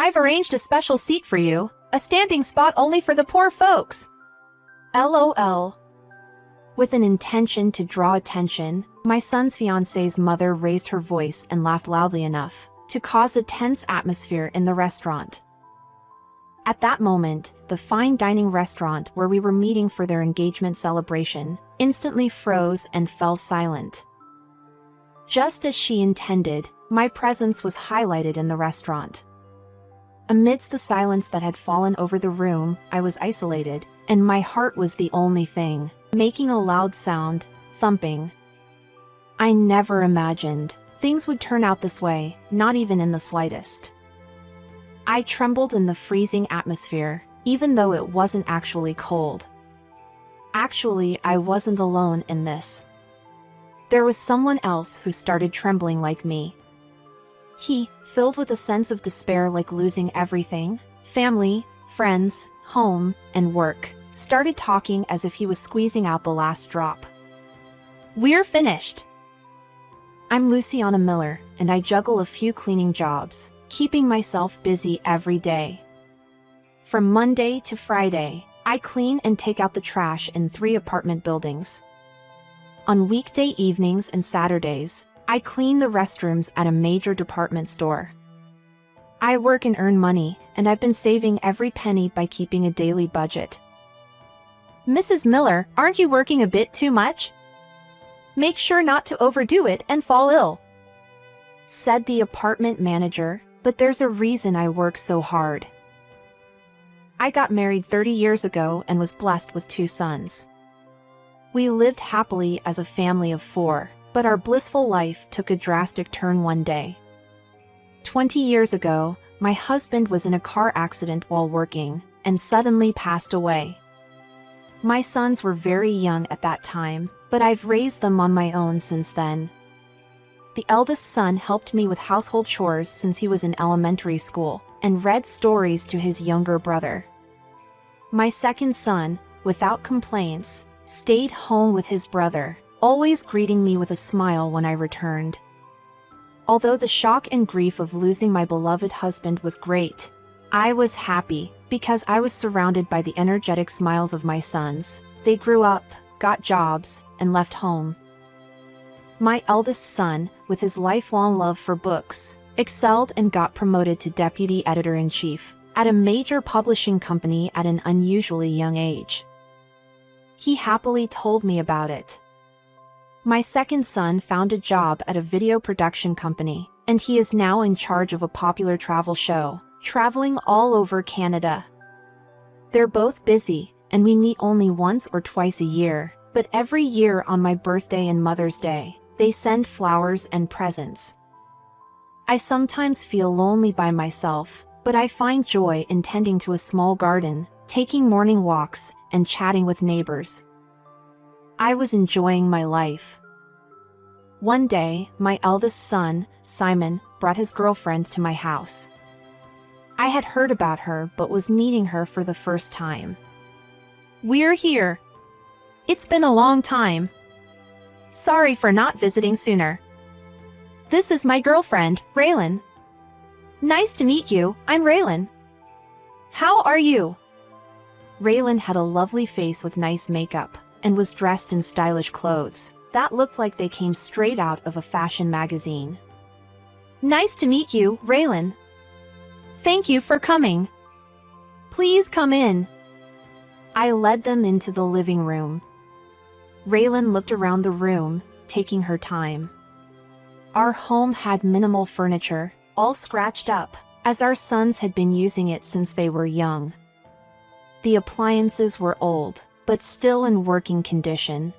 I've arranged a special seat for you, a standing spot only for the poor folks. LOL. With an intention to draw attention, my son's fiance's mother raised her voice and laughed loudly enough to cause a tense atmosphere in the restaurant. At that moment, the fine dining restaurant where we were meeting for their engagement celebration instantly froze and fell silent. Just as she intended, my presence was highlighted in the restaurant. Amidst the silence that had fallen over the room, I was isolated, and my heart was the only thing making a loud sound, thumping. I never imagined things would turn out this way, not even in the slightest. I trembled in the freezing atmosphere, even though it wasn't actually cold. Actually, I wasn't alone in this. There was someone else who started trembling like me. He, filled with a sense of despair like losing everything, family, friends, home, and work, started talking as if he was squeezing out the last drop. We're finished. I'm Luciana Miller, and I juggle a few cleaning jobs, keeping myself busy every day. From Monday to Friday, I clean and take out the trash in 3 apartment buildings. On weekday evenings and Saturdays, I clean the restrooms at a major department store. I work and earn money, and I've been saving every penny by keeping a daily budget. Mrs. Miller, aren't you working a bit too much? Make sure not to overdo it and fall ill, said the apartment manager, but there's a reason I work so hard. I got married 30 years ago and was blessed with 2 sons. We lived happily as a family of 4, but our blissful life took a drastic turn one day. 20 years ago, my husband was in a car accident while working and suddenly passed away. My sons were very young at that time, but I've raised them on my own since then. The eldest son helped me with household chores since he was in elementary school and read stories to his younger brother. My second son, without complaints, stayed home with his brother, always greeting me with a smile when I returned. Although the shock and grief of losing my beloved husband was great, I was happy because I was surrounded by the energetic smiles of my sons. They grew up, got jobs, and left home. My eldest son, with his lifelong love for books, excelled and got promoted to deputy editor-in-chief at a major publishing company at an unusually young age. He happily told me about it. My second son found a job at a video production company, and he is now in charge of a popular travel show, traveling all over Canada. They're both busy, and we meet only once or twice a year, but every year on my birthday and Mother's Day, they send flowers and presents. I sometimes feel lonely by myself, but I find joy in tending to a small garden, taking morning walks, and chatting with neighbors. I was enjoying my life. One day, my eldest son, Simon, brought his girlfriend to my house. I had heard about her but was meeting her for the first time. We're here. It's been a long time. Sorry for not visiting sooner. This is my girlfriend, Raylan. Nice to meet you, I'm Raylan. How are you? Raylan had a lovely face with nice makeup and was dressed in stylish clothes that looked like they came straight out of a fashion magazine. Nice to meet you, Raylan. Thank you for coming. Please come in. I led them into the living room. Raylan looked around the room, taking her time. Our home had minimal furniture, all scratched up, as our sons had been using it since they were young. The appliances were old, but still in working condition.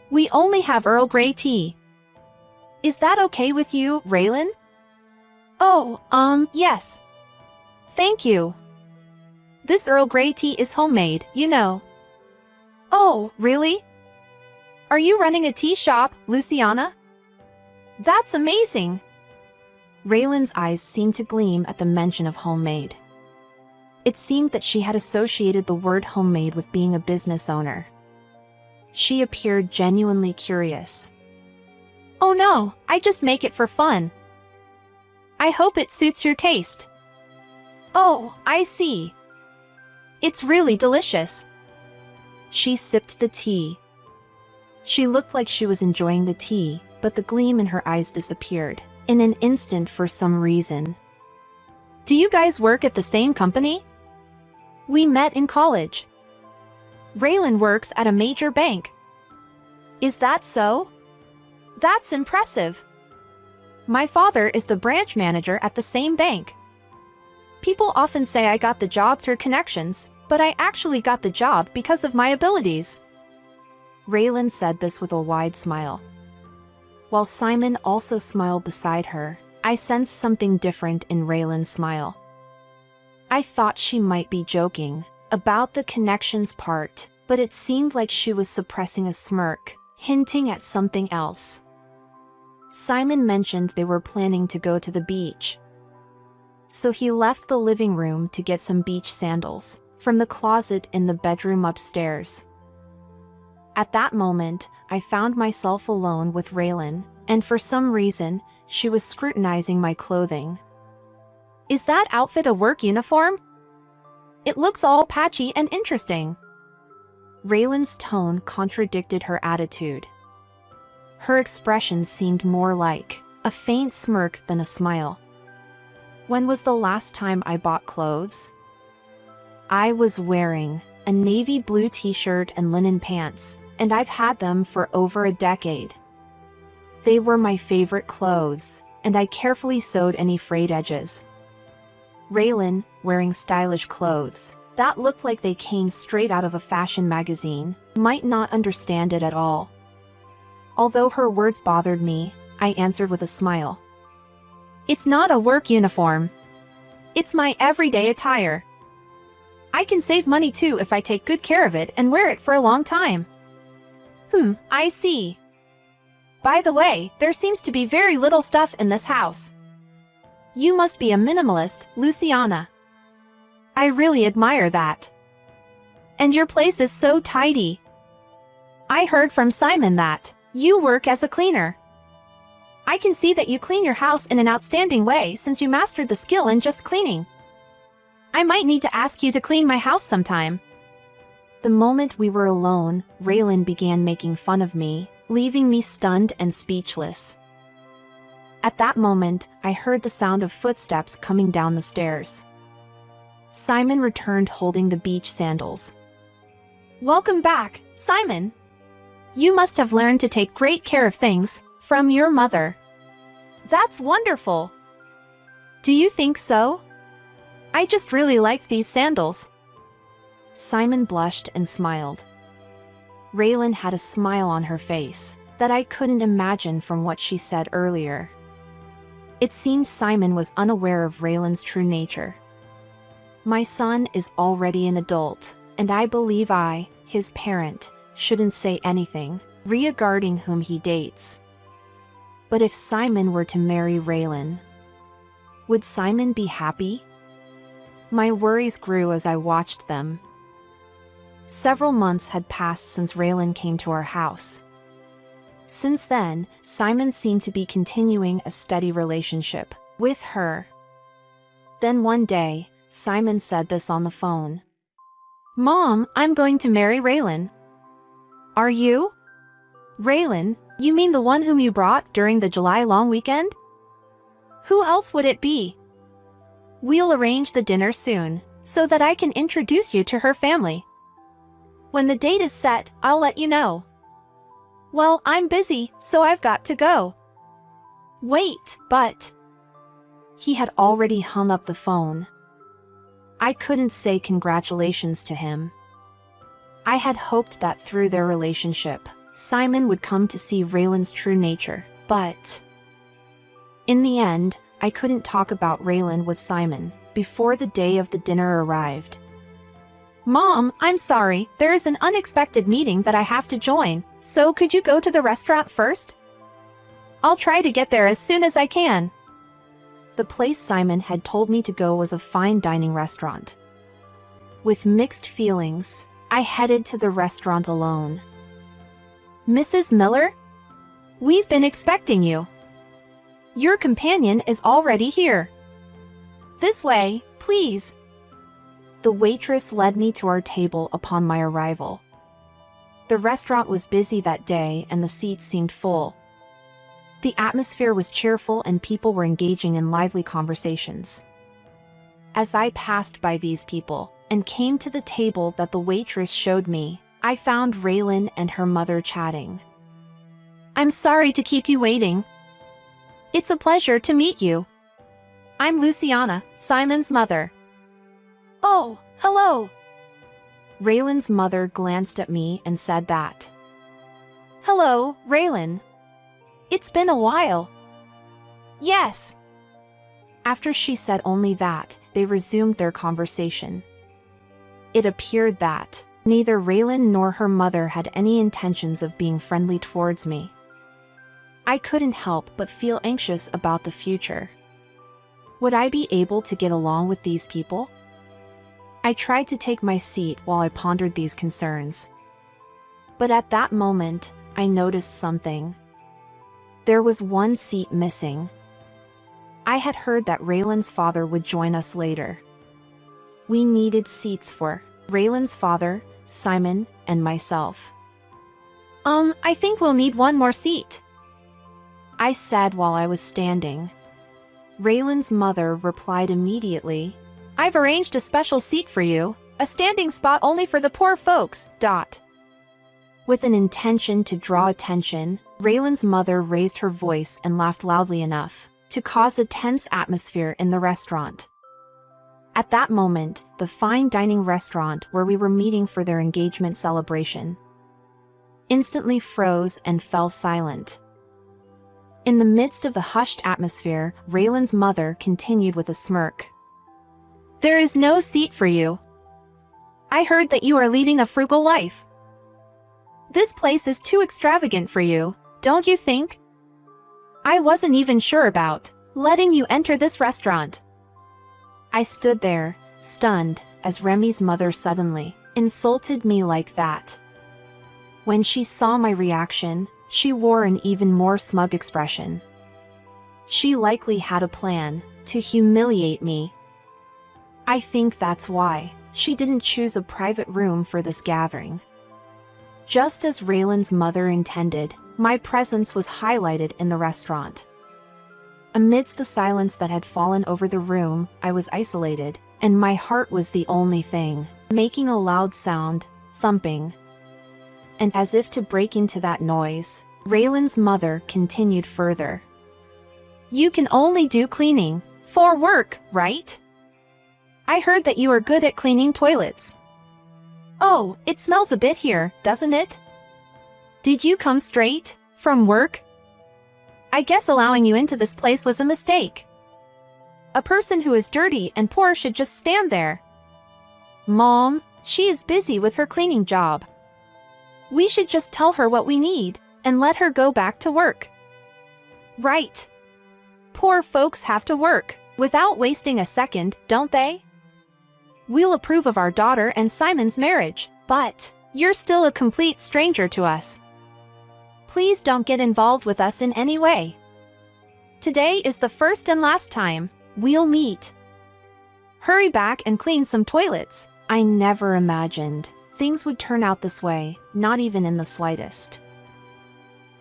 We only have Earl Grey tea. Is that okay with you, Raylan? Oh, yes. Thank you. This Earl Grey tea is homemade, you know. Oh, really? Are you running a tea shop, Luciana? That's amazing. Raylan's eyes seemed to gleam at the mention of homemade. It seemed that she had associated the word homemade with being a business owner. She appeared genuinely curious. Oh no, I just make it for fun. I hope it suits your taste. Oh, I see. It's really delicious. She sipped the tea. She looked like she was enjoying the tea, but the gleam in her eyes disappeared in an instant for some reason. Do you guys work at the same company? We met in college. Raylan works at a major bank. Is that so? That's impressive. My father is the branch manager at the same bank. People often say I got the job through connections, but I actually got the job because of my abilities. Raylan said this with a wide smile. While Simon also smiled beside her, I sensed something different in Raylan's smile. I thought she might be joking about the connections part, but it seemed like she was suppressing a smirk, hinting at something else. Simon mentioned they were planning to go to the beach. So he left the living room to get some beach sandals from the closet in the bedroom upstairs. At that moment, I found myself alone with Raylan, and for some reason, she was scrutinizing my clothing. Is that outfit a work uniform? It looks all patchy and interesting. Raylan's tone contradicted her attitude. Her expression seemed more like a faint smirk than a smile. When was the last time I bought clothes? I was wearing a navy blue t-shirt and linen pants, and I've had them for over a decade. They were my favorite clothes, and I carefully sewed any frayed edges. Raylan, wearing stylish clothes that looked like they came straight out of a fashion magazine, might not understand it at all. Although her words bothered me, I answered with a smile. It's not a work uniform. It's my everyday attire. I can save money too if I take good care of it and wear it for a long time. I see. By the way, there seems to be very little stuff in this house. You must be a minimalist, Luciana. I really admire that. And your place is so tidy. I heard from Simon that you work as a cleaner. I can see that you clean your house in an outstanding way since you mastered the skill in just cleaning. I might need to ask you to clean my house sometime. The moment we were alone, Raylan began making fun of me, leaving me stunned and speechless. At that moment, I heard the sound of footsteps coming down the stairs. Simon returned holding the beach sandals. Welcome back, Simon. You must have learned to take great care of things from your mother. That's wonderful. Do you think so? I just really like these sandals. Simon blushed and smiled. Raylan had a smile on her face that I couldn't imagine from what she said earlier. It seemed Simon was unaware of Raylan's true nature. My son is already an adult, and I believe I, his parent, shouldn't say anything regarding whom he dates. But if Simon were to marry Raylan, would Simon be happy? My worries grew as I watched them. Several months had passed since Raylan came to our house. Since then, Simon seemed to be continuing a steady relationship with her. Then one day, Simon said this on the phone. Mom, I'm going to marry Raylan. Are you? Raylan, you mean the one whom you brought during the July long weekend? Who else would it be? We'll arrange the dinner soon, so that I can introduce you to her family. When the date is set, I'll let you know. Well, I'm busy, so I've got to go. Wait, but... He had already hung up the phone. I couldn't say congratulations to him. I had hoped that through their relationship, Simon would come to see Raylan's true nature, but... In the end, I couldn't talk about Raylan with Simon before the day of the dinner arrived. Mom, I'm sorry, there is an unexpected meeting that I have to join, so could you go to the restaurant first? I'll try to get there as soon as I can. The place Simon had told me to go was a fine dining restaurant. With mixed feelings, I headed to the restaurant alone. Mrs. Miller? We've been expecting you. Your companion is already here. This way, please. The waitress led me to our table upon my arrival. The restaurant was busy that day and the seats seemed full. The atmosphere was cheerful and people were engaging in lively conversations. As I passed by these people and came to the table that the waitress showed me, I found Raylan and her mother chatting. I'm sorry to keep you waiting. It's a pleasure to meet you. I'm Luciana, Simon's mother. Oh, hello. Raylan's mother glanced at me and said that. Hello, Raylan. It's been a while. Yes. After she said only that, they resumed their conversation. It appeared that neither Raylan nor her mother had any intentions of being friendly towards me. I couldn't help but feel anxious about the future. Would I be able to get along with these people? I tried to take my seat while I pondered these concerns. But at that moment, I noticed something. There was one seat missing. I had heard that Raylan's father would join us later. We needed seats for Raylan's father, Simon, and myself. I think we'll need one more seat, I said while I was standing. Raylan's mother replied immediately, I've arranged a special seat for you, a standing spot only for the poor folks. With an intention to draw attention, Raylan's mother raised her voice and laughed loudly enough to cause a tense atmosphere in the restaurant. At that moment, the fine dining restaurant where we were meeting for their engagement celebration instantly froze and fell silent. In the midst of the hushed atmosphere, Raylan's mother continued with a smirk. There is no seat for you. I heard that you are leading a frugal life. This place is too extravagant for you, don't you think? I wasn't even sure about letting you enter this restaurant. I stood there, stunned, as Remy's mother suddenly insulted me like that. When she saw my reaction, she wore an even more smug expression. She likely had a plan to humiliate me. I think that's why she didn't choose a private room for this gathering. Just as Raylan's mother intended, my presence was highlighted in the restaurant. Amidst the silence that had fallen over the room, I was isolated, and my heart was the only thing making a loud sound, thumping. And as if to break into that noise, Raylan's mother continued further. You can only do cleaning for work, right? I heard that you are good at cleaning toilets. Oh, it smells a bit here, doesn't it? Did you come straight from work? I guess allowing you into this place was a mistake. A person who is dirty and poor should just stand there. Mom, she is busy with her cleaning job. We should just tell her what we need and let her go back to work. Right. Poor folks have to work without wasting a second, don't they? We'll approve of our daughter and Simon's marriage, but you're still a complete stranger to us. Please don't get involved with us in any way. Today is the first and last time we'll meet. Hurry back and clean some toilets. I never imagined things would turn out this way, not even in the slightest.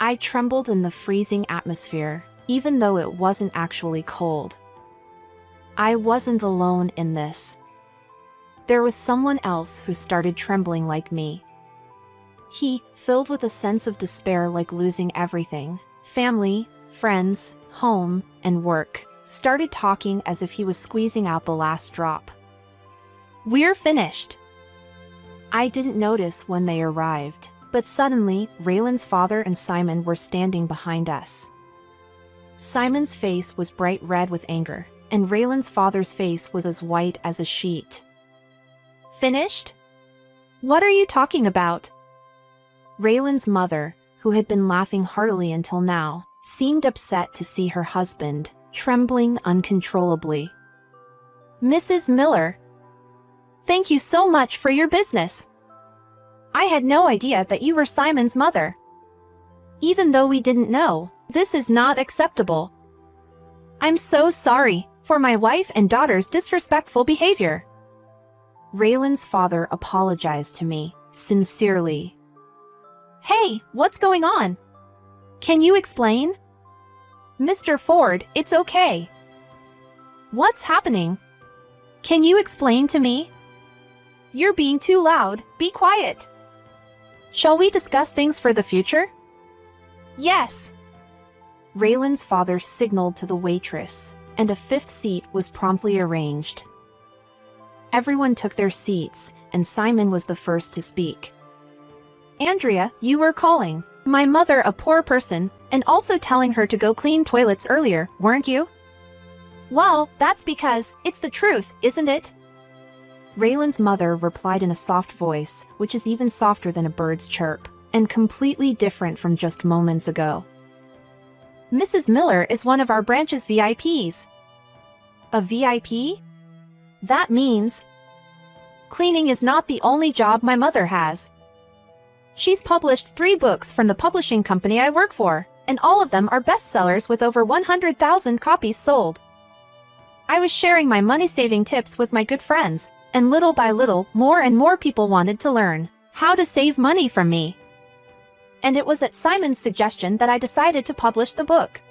I trembled in the freezing atmosphere, even though it wasn't actually cold. I wasn't alone in this. There was someone else who started trembling like me. He, filled with a sense of despair like losing everything, family, friends, home, and work, started talking as if he was squeezing out the last drop. We're finished. I didn't notice when they arrived, but suddenly, Raylan's father and Simon were standing behind us. Simon's face was bright red with anger, and Raylan's father's face was as white as a sheet. Finished? What are you talking about? Raylan's mother, who had been laughing heartily until now, seemed upset to see her husband, trembling uncontrollably. Mrs. Miller, thank you so much for your business. I had no idea that you were Simon's mother. Even though we didn't know, this is not acceptable. I'm so sorry, for my wife and daughter's disrespectful behavior. Raylan's father apologized to me, sincerely. Hey, what's going on? Can you explain? Mr. Ford, it's okay. What's happening? Can you explain to me? You're being too loud, be quiet. Shall we discuss things for the future? Yes. Raylan's father signaled to the waitress, and a fifth seat was promptly arranged. Everyone took their seats, and Simon was the first to speak. Andrea, you were calling my mother a poor person, and also telling her to go clean toilets earlier, weren't you? Well, that's because it's the truth, isn't it? Raylan's mother replied in a soft voice, which is even softer than a bird's chirp, and completely different from just moments ago. Mrs. Miller is one of our branch's VIPs. A VIP? That means cleaning is not the only job my mother has. She's published 3 books from the publishing company I work for, and all of them are bestsellers with over 100,000 copies sold. I was sharing my money-saving tips with my good friends, and little by little, more and more people wanted to learn how to save money from me. And it was at Simon's suggestion that I decided to publish the book.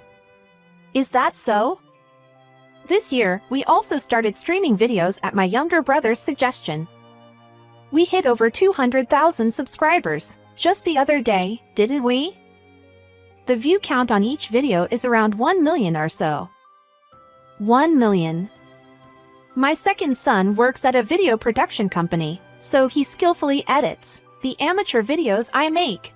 Is that so? This year, we also started streaming videos at my younger brother's suggestion. We hit over 200,000 subscribers just the other day, didn't we? The view count on each video is around 1 million or so. 1 million. My second son works at a video production company, so he skillfully edits the amateur videos I make.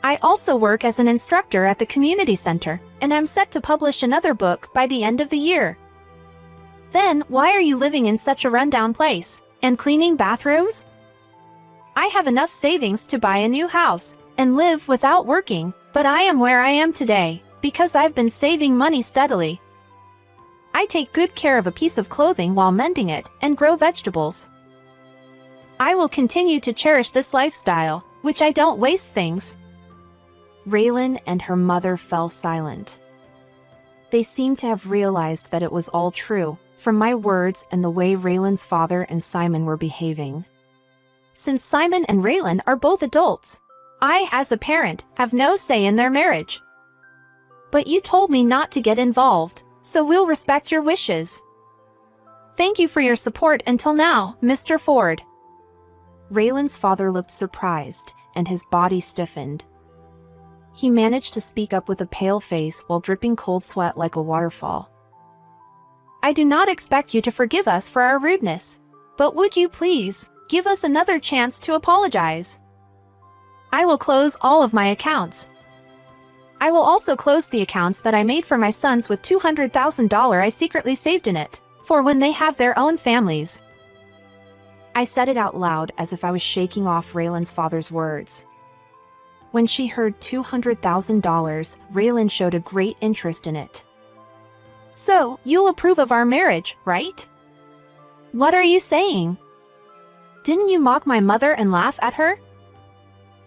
I also work as an instructor at the community center, and I'm set to publish another book by the end of the year. Then, why are you living in such a rundown place and cleaning bathrooms? I have enough savings to buy a new house and live without working, but I am where I am today because I've been saving money steadily. I take good care of a piece of clothing while mending it and grow vegetables. I will continue to cherish this lifestyle, which I don't waste things. Raylan and her mother fell silent. They seemed to have realized that it was all true, from my words and the way Raylan's father and Simon were behaving. Since Simon and Raylan are both adults, I, as a parent, have no say in their marriage. But you told me not to get involved, so we'll respect your wishes. Thank you for your support until now, Mr. Ford. Raylan's father looked surprised, and his body stiffened. He managed to speak up with a pale face while dripping cold sweat like a waterfall. I do not expect you to forgive us for our rudeness, but would you please give us another chance to apologize? I will close all of my accounts. I will also close the accounts that I made for my sons with $200,000 I secretly saved in it, for when they have their own families. I said it out loud as if I was shaking off Raylan's father's words. When she heard $200,000, Raylan showed a great interest in it. So, you'll approve of our marriage, right? What are you saying? Didn't you mock my mother and laugh at her?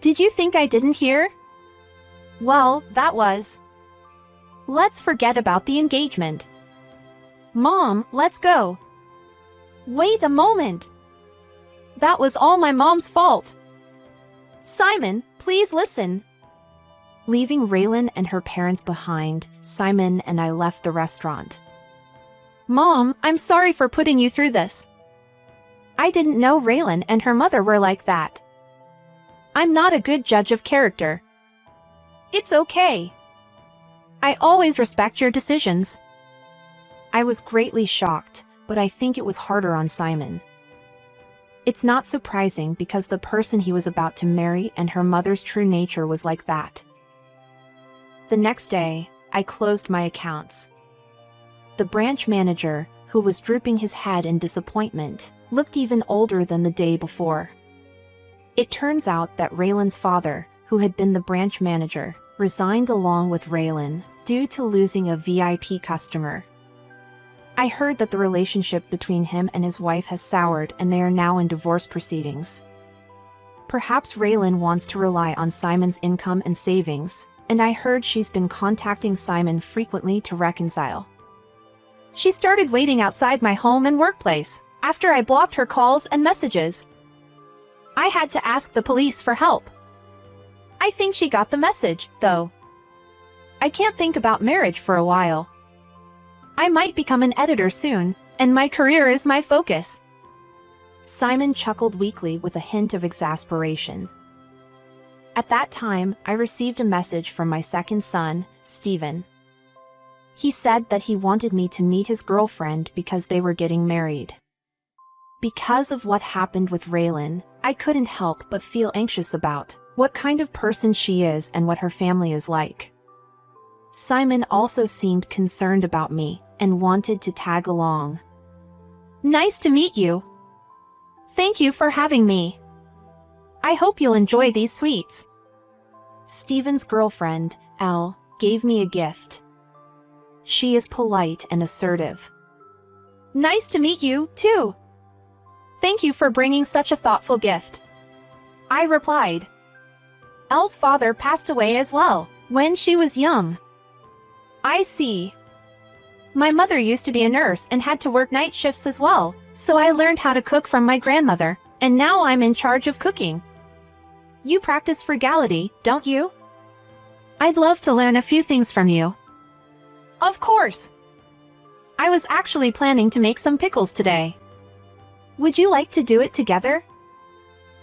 Did you think I didn't hear? Well, that was. Let's forget about the engagement. Mom, let's go. Wait a moment. That was all my mom's fault. Simon, please listen. Leaving Raylan and her parents behind, Simon and I left the restaurant. Mom, I'm sorry for putting you through this. I didn't know Raylan and her mother were like that. I'm not a good judge of character. It's okay. I always respect your decisions. I was greatly shocked, but I think it was harder on Simon. It's not surprising because the person he was about to marry and her mother's true nature was like that. The next day, I closed my accounts. The branch manager, who was drooping his head in disappointment, looked even older than the day before. It turns out that Raylan's father, who had been the branch manager, resigned along with Raylan due to losing a VIP customer. I heard that the relationship between him and his wife has soured and they are now in divorce proceedings. Perhaps Raylan wants to rely on Simon's income and savings, and I heard she's been contacting Simon frequently to reconcile. She started waiting outside my home and workplace after I blocked her calls and messages. I had to ask the police for help. I think she got the message, though. I can't think about marriage for a while. I might become an editor soon, and my career is my focus. Simon chuckled weakly with a hint of exasperation. At that time, I received a message from my second son, Stephen. He said that he wanted me to meet his girlfriend because they were getting married. Because of what happened with Raylan, I couldn't help but feel anxious about what kind of person she is and what her family is like. Simon also seemed concerned about me and wanted to tag along. Nice to meet you. Thank you for having me. I hope you'll enjoy these sweets. Stephen's girlfriend, Elle, gave me a gift. She is polite and assertive. Nice to meet you, too. Thank you for bringing such a thoughtful gift. I replied. Elle's father passed away as well, when she was young. I see. My mother used to be a nurse and had to work night shifts as well, so I learned how to cook from my grandmother, and now I'm in charge of cooking. You practice frugality, don't you? I'd love to learn a few things from you. Of course. I was actually planning to make some pickles today. Would you like to do it together?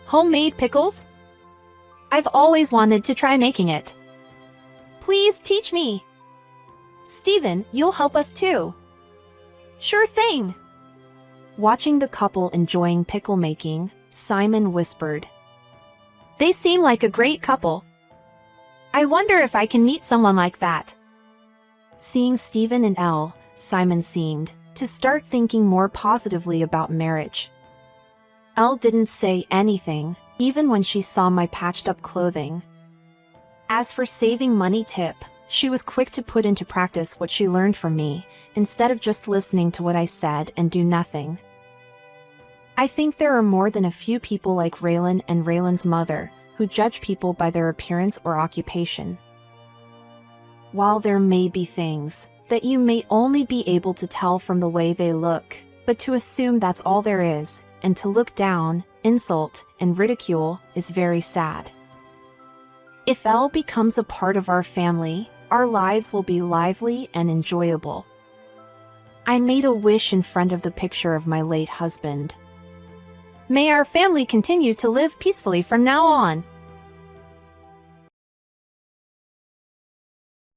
Homemade pickles? I've always wanted to try making it. Please teach me. Stephen, you'll help us too. Sure thing. Watching the couple enjoying pickle making, Simon whispered. They seem like a great couple. I wonder if I can meet someone like that. Seeing Stephen and Elle, Simon seemed to start thinking more positively about marriage. Elle didn't say anything, even when she saw my patched-up clothing. As for saving money tip, she was quick to put into practice what she learned from me, instead of just listening to what I said and do nothing. I think there are more than a few people like Raylan and Raylan's mother who judge people by their appearance or occupation. While there may be things that you may only be able to tell from the way they look, but to assume that's all there is, and to look down, insult, and ridicule is very sad. If Elle becomes a part of our family, our lives will be lively and enjoyable. I made a wish in front of the picture of my late husband. May our family continue to live peacefully from now on.